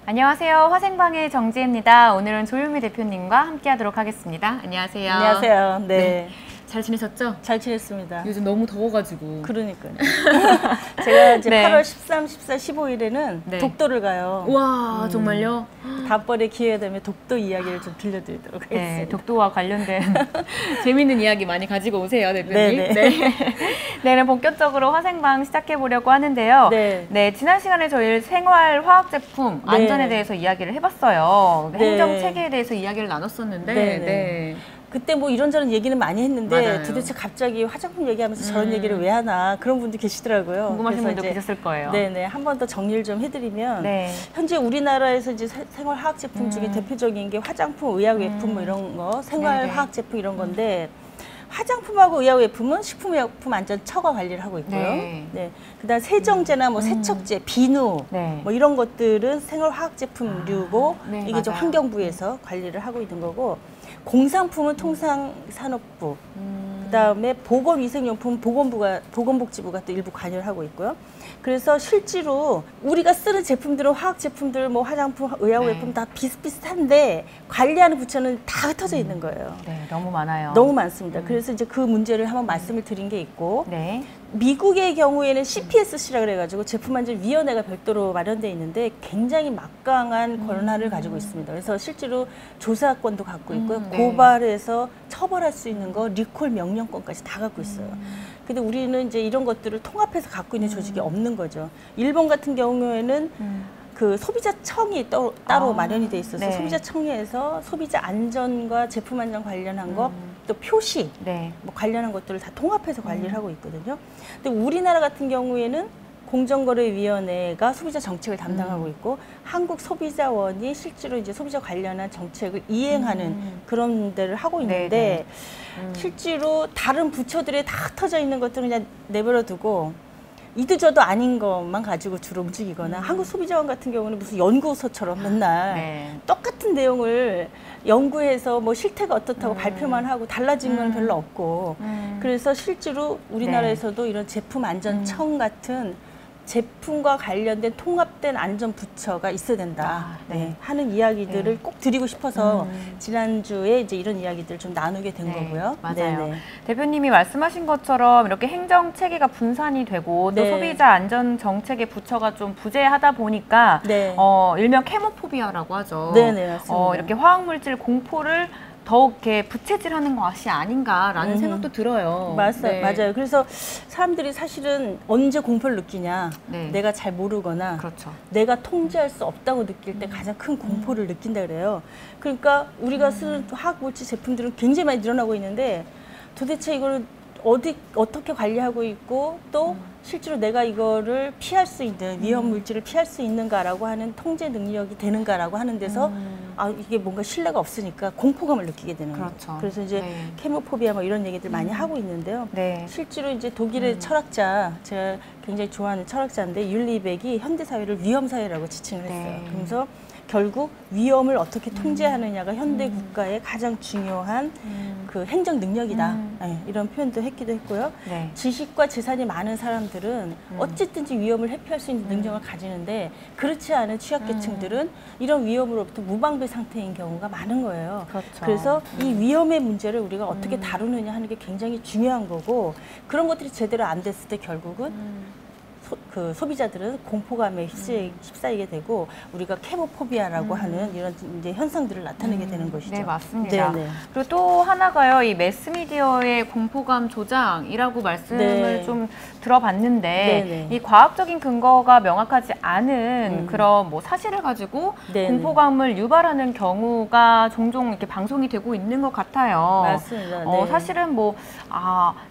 안녕하세요. 화생방의 정지혜입니다. 오늘은 조유미 대표님과 함께하도록 하겠습니다. 안녕하세요. 안녕하세요. 네. 네. 잘 지내셨죠? 잘 지냈습니다. 요즘 너무 더워가지고. 그러니까요. 제가 이제 네. 8월 13, 14, 15일에는 네. 독도를 가요. 우와, 정말요? 다음번에 기회가 되면 독도 이야기를 좀 들려드리도록 하겠습니다. 네, 독도와 관련된 재밌는 이야기 많이 가지고 오세요, 대표님. 네네. 네, 본격적으로 화생방 시작해보려고 하는데요. 네. 지난 시간에 저희 생활화학제품 네. 안전에 대해서 이야기를 해봤어요. 네. 행정체계에 대해서 이야기를 나눴었는데 네. 그때 뭐 이런저런 얘기는 많이 했는데 맞아요. 도대체 갑자기 화장품 얘기하면서 저런 얘기를 왜 하나 그런 분도 계시더라고요. 궁금하신 그래서 분도 계셨을 거예요. 네네. 한 번 더 정리를 좀 해드리면 네. 현재 우리나라에서 이제 생활화학 제품 중에 대표적인 게 화장품, 의약외품 뭐 이런 거, 생활화학 제품 이런 건데 화장품하고 의약외품은 식품의약품 안전처가 관리를 하고 있고요. 네. 그다음 세정제나 뭐 세척제, 비누 네. 뭐 이런 것들은 생활화학 제품류고 네, 이게 좀 맞아요. 환경부에서 관리를 하고 있는 거고 공산품은 통상산업부, 그다음에 보건위생용품 보건복지부가 또 일부 관여를 하고 있고요. 그래서 실제로 우리가 쓰는 제품들은 화학 제품들, 뭐 화장품, 의약외품 다 비슷비슷한데 관리하는 부처는 다 흩어져 있는 거예요. 네, 너무 많아요. 너무 많습니다. 그래서 이제 그 문제를 한번 말씀을 드린 게 있고, 네. 미국의 경우에는 CPSC라 그래가지고 제품안전위원회가 별도로 마련되어 있는데 굉장히 막강한 권한을 가지고 있습니다. 그래서 실제로 조사권도 갖고 있고요. 네. 고발해서 처벌할 수 있는 거 리콜 명령권까지 다 갖고 있어요. 근데 우리는 이제 이런 것들을 통합해서 갖고 있는 조직이 없는 거죠. 일본 같은 경우에는 그 소비자청이 따로 마련이 돼 있어서 네. 소비자청에서 소비자 안전과 제품 안전 관련한 거, 또 표시 네. 뭐 관련한 것들을 다 통합해서 관리를 하고 있거든요. 근데 우리나라 같은 경우에는 공정거래위원회가 소비자 정책을 담당하고 있고 한국소비자원이 실제로 이제 소비자 관련한 정책을 이행하는 그런 데를 하고 있는데 실제로 다른 부처들에 다 흩어져 있는 것들은 그냥 내버려 두고 이도 저도 아닌 것만 가지고 주로 움직이거나 한국소비자원 같은 경우는 무슨 연구소처럼 맨날 똑같은 내용을 연구해서 뭐 실태가 어떻다고 발표만 하고 달라진 건 별로 없고 그래서 실제로 우리나라에서도 이런 제품안전청 같은 제품과 관련된 통합된 안전부처가 있어야 된다 하는 이야기들을 꼭 드리고 싶어서 지난주에 이제 이런 이야기들을 좀 나누게 된 거고요. 맞아요. 네네. 대표님이 말씀하신 것처럼 이렇게 행정체계가 분산이 되고 또 소비자 안전 정책의 부처가 좀 부재하다 보니까 일명 케모포비아라고 하죠. 네네, 맞습니다. 이렇게 화학물질 공포를 더욱 이렇게 부채질하는 것이 아닌가라는 생각도 들어요. 맞아요. 그래서 사람들이 사실은 언제 공포를 느끼냐, 내가 잘 모르거나 그렇죠. 내가 통제할 수 없다고 느낄 때 가장 큰 공포를 느낀다 그래요. 그러니까 우리가 쓰는 화학물질 제품들은 굉장히 많이 늘어나고 있는데 도대체 이걸 어떻게 관리하고 있고 또 실제로 내가 이거를 피할 수 있는 위험 물질을 피할 수 있는가라고 하는 통제 능력이 되는가라고 하는 데서 이게 뭔가 신뢰가 없으니까 공포감을 느끼게 되는 거죠. 그래서 이제 케모포비아 뭐 이런 얘기들 많이 하고 있는데요. 실제로 이제 독일의 철학자, 제가 굉장히 좋아하는 철학자인데 율리백이 현대 사회를 위험 사회라고 지칭을 했어요. 그래서 결국 위험을 어떻게 통제하느냐가 현대 국가의 가장 중요한 그 행정 능력이다. 이런 표현도 했기도 했고요. 지식과 재산이 많은 사람들은 어쨌든지 위험을 회피할 수 있는 능력을 가지는데 그렇지 않은 취약계층들은 이런 위험으로부터 무방비 상태인 경우가 많은 거예요. 그래서 이 위험의 문제를 우리가 어떻게 다루느냐 하는 게 굉장히 중요한 거고 그런 것들이 제대로 안 됐을 때 결국은 소비자들은 공포감에 휩싸이게 되고 우리가 케모포비아라고 하는 이런 이제 현상들을 나타내게 되는 것이죠. 네, 맞습니다. 그리고 또 하나가요, 이 매스미디어의 공포감 조장이라고 말씀을 좀 들어봤는데 이 과학적인 근거가 명확하지 않은 그런 뭐 사실을 가지고 공포감을 유발하는 경우가 종종 이렇게 방송이 되고 있는 것 같아요. 맞습니다. 사실은 뭐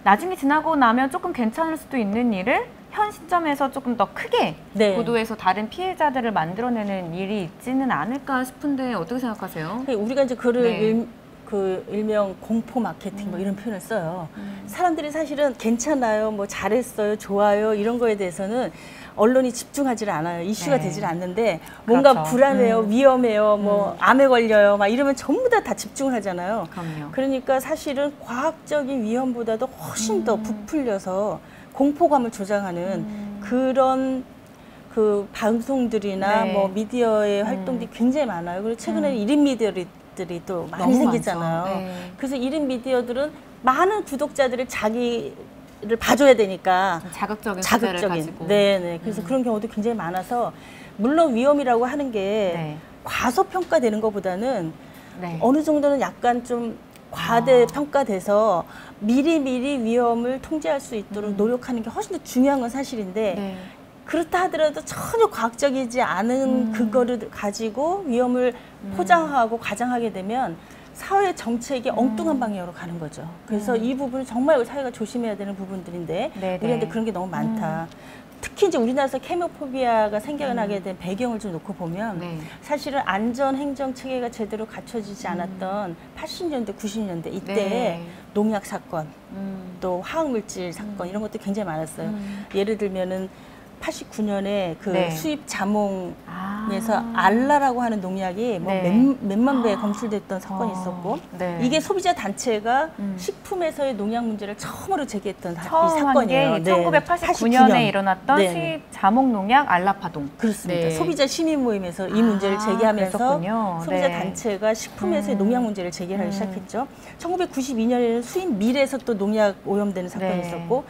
나중에 지나고 나면 조금 괜찮을 수도 있는 일을 현 시점에서 조금 더 크게 보도해서 다른 피해자들을 만들어내는 일이 있지는 않을까 싶은데 어떻게 생각하세요? 우리가 이제 그를 일명 공포 마케팅 뭐 이런 표현을 써요. 사람들이 사실은 괜찮아요, 뭐 잘했어요, 좋아요 이런 거에 대해서는 언론이 집중하지 않아요. 이슈가 되질 않는데 뭔가 불안해요, 위험해요, 뭐 암에 걸려요 막 이러면 전부 다 집중을 하잖아요. 그러니까 사실은 과학적인 위험보다도 훨씬 더 부풀려서 공포감을 조장하는 그런 그 방송들이나 네. 뭐 미디어의 활동들이 굉장히 많아요. 그리고 최근에는 1인 미디어들이 또 많이 생겼잖아요. 네. 그래서 1인 미디어들은 많은 구독자들을 자기를 봐줘야 되니까 자극적인 소재를 가지고. 네네. 그래서 그런 경우도 굉장히 많아서 물론 위험이라고 하는 게 네. 과소평가되는 것보다는 네. 어느 정도는 약간 좀 과대평가돼서 미리미리 위험을 통제할 수 있도록 노력하는 게 훨씬 더 중요한 건 사실인데 네. 그렇다 하더라도 전혀 과학적이지 않은 그거를 가지고 위험을 포장하고 과장하게 되면 사회 정책이 엉뚱한 방향으로 가는 거죠. 그래서 이 부분은 정말 사회가 조심해야 되는 부분들인데 네네. 우리한테 그런 게 너무 많다. 특히 이제 우리나라에서 케모포비아가 생겨나게 된 배경을 좀 놓고 보면 네. 사실은 안전 행정 체계가 제대로 갖춰지지 않았던 80년대, 90년대 이때 네. 농약 사건, 또 화학물질 사건 이런 것도 굉장히 많았어요. 예를 들면은 89년에 그 네. 수입 자몽에서 알라라고 하는 농약이 뭐 네. 몇만 배 검출됐던 사건이 있었고 네. 이게 소비자 단체가 식품에서의 농약 문제를 처음으로 제기했던 이 처음 사건이에요. 한 게 1989년에 일어났던 네. 수입 자몽 농약 알라파동. 그렇습니다. 네. 소비자 시민 모임에서 이 문제를 제기하면서 그랬었군요. 소비자 네. 단체가 식품에서의 농약 문제를 제기하기 시작했죠. 1992년에는 수입 밀에서 또 농약 오염되는 사건이 네. 있었고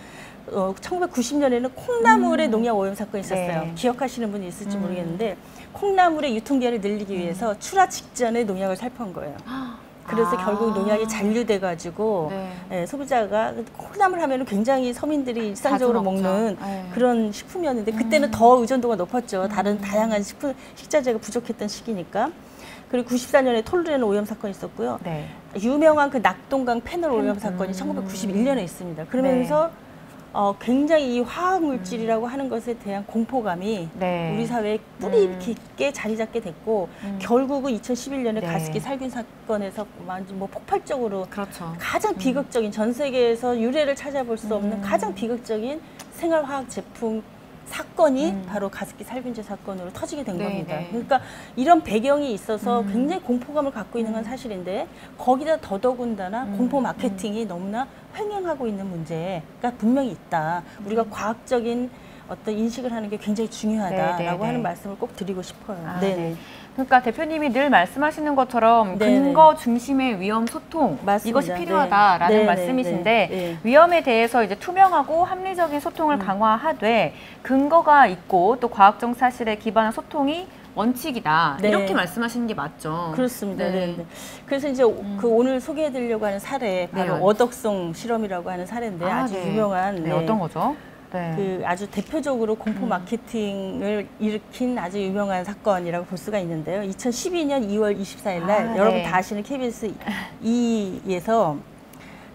1990년에는 콩나물에 농약 오염 사건이 있었어요. 네. 기억하시는 분이 있을지 모르겠는데 콩나물의 유통기한을 늘리기 위해서 출하 직전에 농약을 살포한 거예요. 그래서 결국 농약이 잔류돼가지고 네. 소비자가 콩나물 하면은 굉장히 서민들이 일상적으로 자주 먹죠. 먹는 네. 그런 식품이었는데 그때는 더 의존도가 높았죠. 다른 다양한 식자재가 부족했던 시기니까. 그리고 94년에 톨루렌 오염 사건이 있었고요. 네. 유명한 그 낙동강 패널 오염 사건이 1991년에 있습니다. 그러면서 굉장히 이 화학물질이라고 하는 것에 대한 공포감이 네. 우리 사회에 뿌리 깊게 자리 잡게 됐고 결국은 2011년에 네. 가습기 살균 사건에서 완전 뭐 폭발적으로 그렇죠. 가장 비극적인 전 세계에서 유례를 찾아볼 수 없는 가장 비극적인 생활화학 제품 사건이 바로 가습기 살균제 사건으로 터지게 된 네, 겁니다. 네. 그러니까 이런 배경이 있어서 굉장히 공포감을 갖고 있는 건 사실인데 거기다 더더군다나 공포 마케팅이 너무나 횡행하고 있는 문제가 분명히 있다. 우리가 과학적인 어떤 인식을 하는 게 굉장히 중요하다라고 네, 네, 네. 하는 말씀을 꼭 드리고 싶어요. 아, 네. 네. 그러니까 대표님이 늘 말씀하시는 것처럼 네네. 근거 중심의 위험 소통 맞습니다. 이것이 필요하다라는 네. 말씀이신데 네. 위험에 대해서 이제 투명하고 합리적인 소통을 강화하되 근거가 있고 또 과학적 사실에 기반한 소통이 원칙이다. 네. 이렇게 말씀하시는 게 맞죠. 그렇습니다. 네. 네. 네. 그래서 이제 그 오늘 소개해드리려고 하는 사례 바로 네. 어덕송 실험이라고 하는 사례인데 아주 네. 유명한 네. 어떤 거죠? 네. 그 아주 대표적으로 공포 마케팅을 일으킨 아주 유명한 사건이라고 볼 수가 있는데요. 2012년 2월 24일 날 여러분 네. 다 아시는 KBS 2에서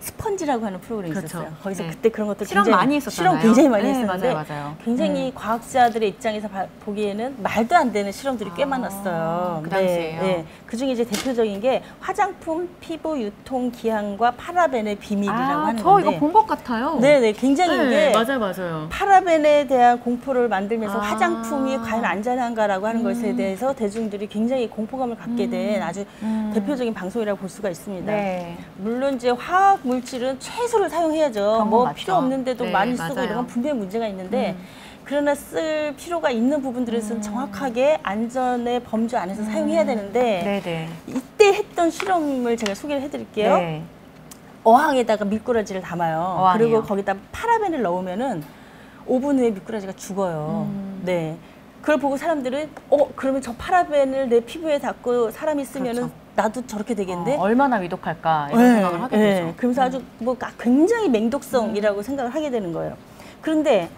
스펀지라고 하는 프로그램이 그렇죠. 있었어요. 거기서 네. 그때 그런 것도 실험 굉장히 많이 했었잖아요. 실험 굉장히 많이 네, 했었는데 맞아요. 굉장히 과학자들의 입장에서 보기에는 말도 안 되는 실험들이 꽤 많았어요. 그 당시에요? 그중에 이제 대표적인 게 화장품 피부 유통 기한과 파라벤의 비밀이라고 하는 저 건데 이거 본 것 같아요. 네네 굉장히 이게 맞아요. 파라벤에 대한 공포를 만들면서 아. 화장품이 과연 안전한가라고 하는 것에 대해서 대중들이 굉장히 공포감을 갖게 된 아주 대표적인 방송이라고 볼 수가 있습니다. 네. 물론 이제 화학 물질은 최소를 사용해야죠. 그런 건 뭐 맞죠. 필요 없는데도 네, 많이 쓰고 맞아요. 이런 건 분명히 문제가 있는데 그러나 쓸 필요가 있는 부분들에서는 정확하게 안전의 범주 안에서 사용해야 되는데 네네. 이때 했던 실험을 제가 소개를 해드릴게요. 네. 어항에다가 미꾸라지를 담아요. 어항이요. 그리고 거기다 파라벤을 넣으면은 5분 후에 미꾸라지가 죽어요. 네. 그걸 보고 사람들은 그러면 저 파라벤을 내 피부에 닿고 사람이 쓰면은 그렇죠. 나도 저렇게 되겠는데 얼마나 위독할까 이런 네, 생각을 하게 네. 되죠. 그러면서 아주 뭐 굉장히 맹독성이라고 생각을 하게 되는 거예요. 그런데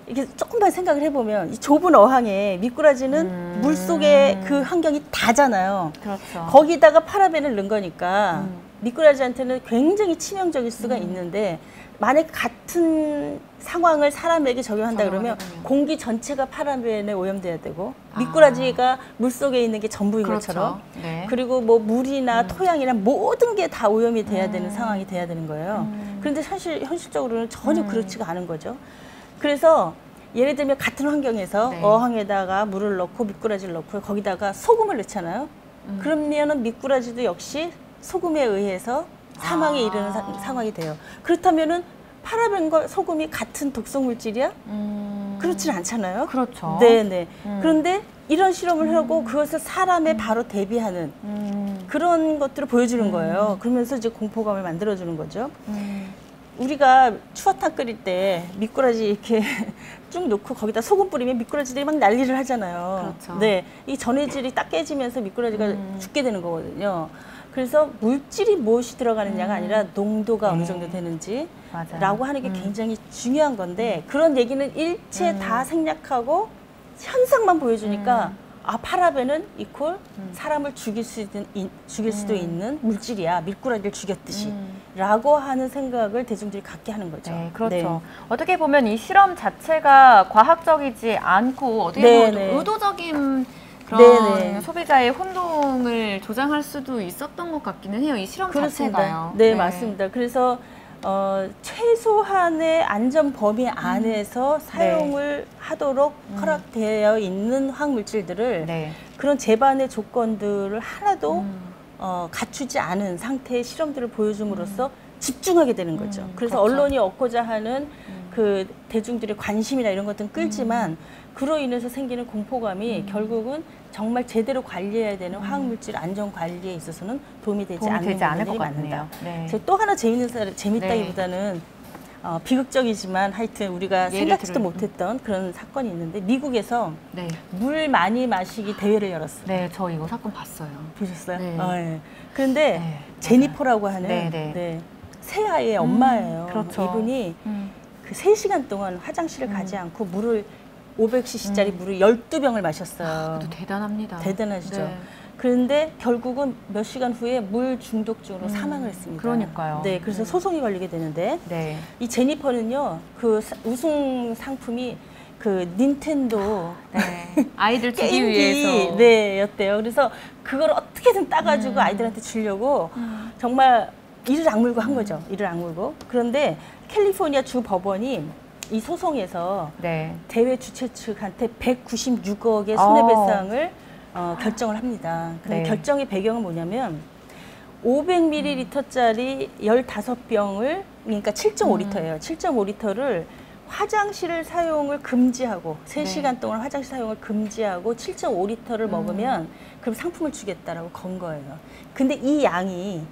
이렇게 조금만 생각을 해보면 이 좁은 어항에 미꾸라지는 물 속에 그 환경이 다잖아요. 그렇죠. 거기다가 파라벤을 넣은 거니까 미꾸라지한테는 굉장히 치명적일 수가 있는데 만약 같은 상황을 사람에게 적용한다 그러면 적용하게 되면. 공기 전체가 파라벤에 오염돼야 되고 미꾸라지가 물 속에 있는 게 전부인 그렇죠. 것처럼 네. 그리고 뭐 물이나 토양이나 모든 게 다 오염이 돼야 되는 상황이 돼야 되는 거예요. 그런데 사실 현실적으로는 전혀 그렇지가 않은 거죠. 그래서 예를 들면 같은 환경에서 네. 어항에다가 물을 넣고 미꾸라지를 넣고 거기다가 소금을 넣잖아요. 그러면은 미꾸라지도 역시 소금에 의해서 사망에 이르는 상황이 돼요. 그렇다면은 파라벤과 소금이 같은 독성 물질이야? 그렇지는 않잖아요. 그렇죠. 네네. 그런데 이런 실험을 하고 그것을 사람에 바로 대비하는 그런 것들을 보여주는 거예요. 그러면서 이제 공포감을 만들어주는 거죠. 우리가 추어탕 끓일 때 미꾸라지 이렇게 쭉 놓고 거기다 소금 뿌리면 미꾸라지들이 막 난리를 하잖아요. 그렇죠. 네, 이 전해질이 딱 깨지면서 미꾸라지가 죽게 되는 거거든요. 그래서 물질이 무엇이 들어가느냐가 아니라 농도가 어느 정도 되는지 라고 하는 게 굉장히 중요한 건데 그런 얘기는 일체 다 생략하고 현상만 보여주니까 아, 파라벤은 이퀄 사람을 죽일 수도 있는 물질이야. 미꾸라지를 죽였듯이. 라고 하는 생각을 대중들이 갖게 하는 거죠. 네, 그렇죠. 네. 어떻게 보면 이 실험 자체가 과학적이지 않고 어떻게 보면 의도적인 그런 소비자의 혼동을 조장할 수도 있었던 것 같기는 해요. 이 실험 그렇습니다. 자체가요. 네, 맞습니다. 그래서 최소한의 안전 범위 안에서 사용을 하도록 허락되어 있는 화학물질들을 그런 재반의 조건들을 하나도 갖추지 않은 상태의 실험들을 보여줌으로써 집중하게 되는 거죠. 그래서 그렇죠. 언론이 얻고자 하는 그 대중들의 관심이나 이런 것들은 끌지만 그로 인해서 생기는 공포감이 결국은 정말 제대로 관리해야 되는 화학물질 안전 관리에 있어서는 도움이 되지 않는 부분이 많습니다. 제가 또 하나 재밌다기보다는 비극적이지만 하여튼 우리가 생각지도 못했던 그런 사건이 있는데 미국에서 물 많이 마시기 대회를 열었어요. 네, 저 이거 사건 봤어요. 보셨어요? 네. 그런데 제니퍼라고 하는 새 아이의 엄마예요. 그렇죠. 이분이 그 3시간 동안 화장실을 가지 않고 물을 500cc짜리 물을 12병을 마셨어요. 그것도 대단합니다. 대단하시죠. 네. 그런데 결국은 몇 시간 후에 물 중독증으로 사망을 했습니다. 그러니까요. 네, 그래서 소송이 걸리게 되는데 이 제니퍼는요, 그 우승 상품이 그 닌텐도 아이들 주기 게임기 위해서 였대요. 그래서 그걸 어떻게든 따가지고 아이들한테 주려고 정말 이를 악물고 한 거죠. 이를 악물고. 그런데 캘리포니아 주 법원이 이 소송에서 대회 주최 측한테 196억의 손해배상을 결정을 합니다. 근데 결정의 배경은 뭐냐면 500ml짜리 15병을 그러니까 7.5리터예요. 7.5리터를 화장실 사용을 금지하고 3시간 동안 화장실 사용을 금지하고 7.5리터를 먹으면 그럼 상품을 주겠다라고 건 거예요. 근데 이 양이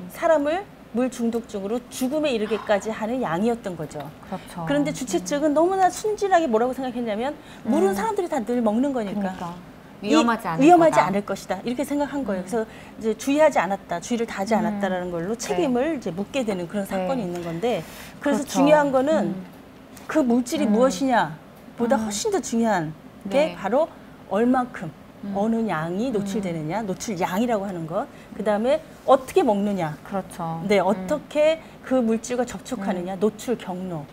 사람을 물 중독증으로 죽음에 이르게까지 하는 양이었던 거죠. 그렇죠. 그런데 주최 측은 너무나 순진하게 뭐라고 생각했냐면 물은 사람들이 다 늘 먹는 거니까. 그러니까. 위험하지 않을 것이다. 이렇게 생각한 거예요. 그래서 이제 주의를 다하지 않았다라는 걸로 책임을 이제 묻게 되는 그런 사건이 있는 건데 그래서 중요한 거는 그 물질이 무엇이냐보다 훨씬 더 중요한 게 바로 얼만큼 어느 양이 노출되느냐, 노출량이라고 하는 것. 그다음에 어떻게 먹느냐. 그렇죠. 네, 어떻게 그 물질과 접촉하느냐, 노출 경로.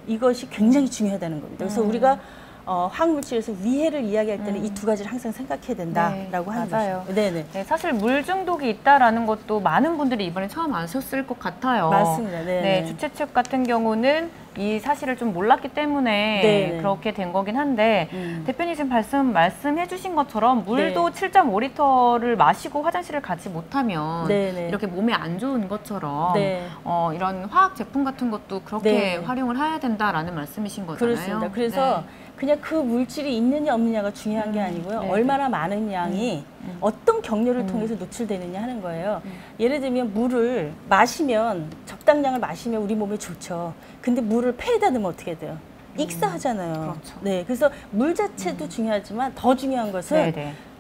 이것이 굉장히 중요하다는 겁니다. 그래서 우리가 화학물질에서 위해를 이야기할 때는 이 두 가지를 항상 생각해야 된다라고 하는 거죠. 네, 사실 물 중독이 있다라는 것도 많은 분들이 이번에 처음 아셨을 것 같아요. 맞습니다. 주최 측 같은 경우는 이 사실을 좀 몰랐기 때문에 그렇게 된 거긴 한데 대표님 지금 말씀해 주신 것처럼 물도 7.5리터를 마시고 화장실을 가지 못하면 이렇게 몸에 안 좋은 것처럼 이런 화학 제품 같은 것도 그렇게 활용을 해야 된다라는 말씀이신 거잖아요. 그렇습니다. 그래서 그냥 그 물질이 있느냐 없느냐가 중요한 게 아니고요. 얼마나 많은 양이 어떤 경로를 통해서 노출되느냐 하는 거예요. 예를 들면 물을 마시면 적당량을 마시면 우리 몸에 좋죠. 근데 물을 폐에다 넣으면 어떻게 돼요? 익사하잖아요. 그렇죠. 네, 그래서 물 자체도 중요하지만 더 중요한 것은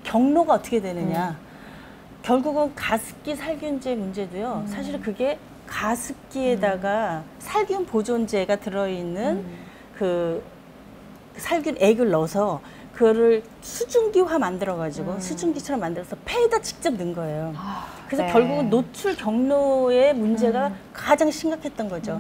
경로가 어떻게 되느냐. 결국은 가습기 살균제 문제도요. 사실은 그게 가습기에다가 살균 보존제가 들어있는 그 살균액을 넣어서 그거를 수증기화 만들어가지고 수증기처럼 만들어서 폐에다 직접 넣은 거예요. 그래서 결국은 노출 경로의 문제가 가장 심각했던 거죠.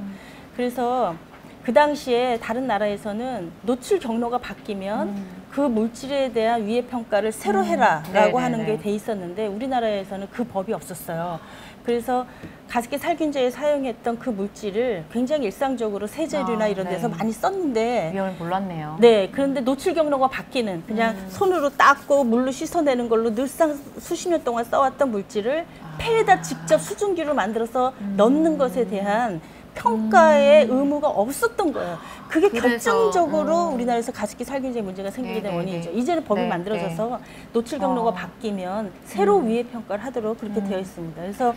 그래서 그 당시에 다른 나라에서는 노출 경로가 바뀌면 그 물질에 대한 위해 평가를 새로 해라라고 하는 게 돼 있었는데 우리나라에서는 그 법이 없었어요. 그래서 가습기 살균제에 사용했던 그 물질을 굉장히 일상적으로 세제류나 이런 데서 많이 썼는데 위험을 몰랐네요. 네, 그런데 노출 경로가 바뀌는 그냥 손으로 닦고 물로 씻어내는 걸로 늘상 수십 년 동안 써왔던 물질을 폐에다 직접 수증기로 만들어서 넣는 것에 대한 평가의 의무가 없었던 거예요. 그게 그래서, 결정적으로 우리나라에서 가습기 살균제 문제가 생기게 된 원인이죠. 이제는 법이 만들어져서 노출 경로가 바뀌면 새로 위해 평가를 하도록 그렇게 되어 있습니다. 그래서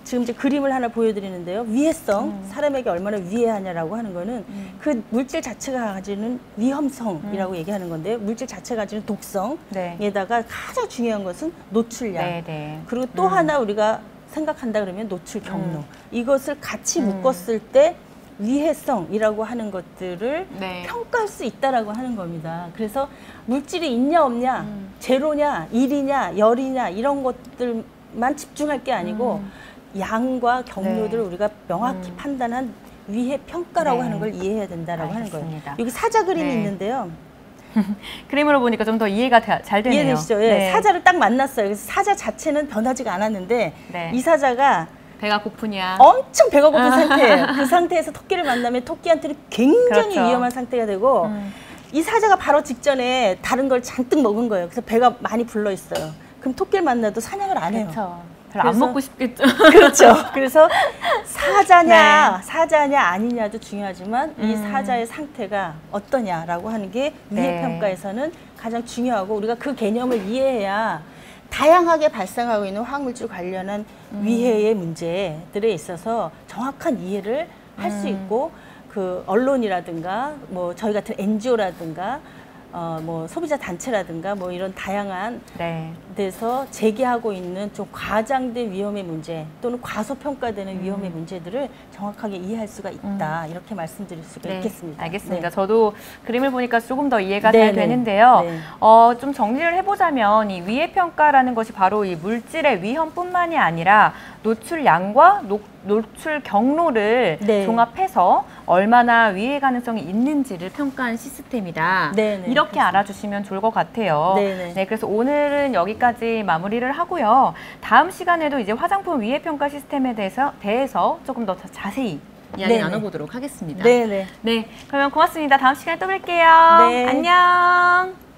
지금 이제 그림을 하나 보여드리는데요. 위해성, 사람에게 얼마나 위해하냐라고 하는 거는 그 물질 자체가 가지는 위험성이라고 얘기하는 건데요. 물질 자체가 가지는 독성에다가 가장 중요한 것은 노출량. 그리고 또 하나 우리가 생각한다 그러면 노출 경로. 이것을 같이 묶었을 때 위해성이라고 하는 것들을 평가할 수 있다라고 하는 겁니다. 그래서 물질이 있냐 없냐, 제로냐, 일이냐, 열이냐 이런 것들만 집중할 게 아니고 양과 경로들을 우리가 명확히 판단한 위해 평가라고 하는 걸 이해해야 된다라고 하는 거예요. 여기 사자 그림이 있는데요. 그림으로 보니까 좀 더 이해가 잘 되네요. 이해되시죠? 예, 사자를 딱 만났어요. 그래서 사자 자체는 변하지가 않았는데 이 사자가 배가 고프냐? 엄청 배가 고픈 상태예요. 그 상태에서 토끼를 만나면 토끼한테는 굉장히 위험한 상태가 되고 이 사자가 바로 직전에 다른 걸 잔뜩 먹은 거예요. 그래서 배가 많이 불러 있어요. 그럼 토끼를 만나도 사냥을 안 해요. 별로 안 먹고 싶겠죠. 그렇죠. 그래서 사자냐 아니냐도 중요하지만 이 사자의 상태가 어떠냐라고 하는 게 위해 평가에서는 가장 중요하고 우리가 그 개념을 이해해야 다양하게 발생하고 있는 화학물질 관련한 위해의 문제들에 있어서 정확한 이해를 할 수 있고 그 언론이라든가 뭐 저희 같은 NGO라든가 뭐 소비자 단체라든가 뭐 이런 다양한 데서 제기하고 있는 좀 과장된 위험의 문제 또는 과소평가되는 위험의 문제들을 정확하게 이해할 수가 있다. 이렇게 말씀드릴 수가 있겠습니다. 알겠습니다. 저도 그림을 보니까 조금 더 이해가 잘 되는데요. 좀 정리를 해보자면 이 위해 평가라는 것이 바로 이 물질의 위험뿐만이 아니라 노출량과 노출 경로를 종합해서 얼마나 위해 가능성이 있는지를 평가한 시스템이다. 이렇게 알아주시면 좋을 것 같아요. 그래서 오늘은 여기까지 마무리를 하고요. 다음 시간에도 이제 화장품 위해 평가 시스템에 대해서 조금 더 자세히 이야기 나눠보도록 하겠습니다. 그러면 고맙습니다. 다음 시간에 또 뵐게요. 안녕.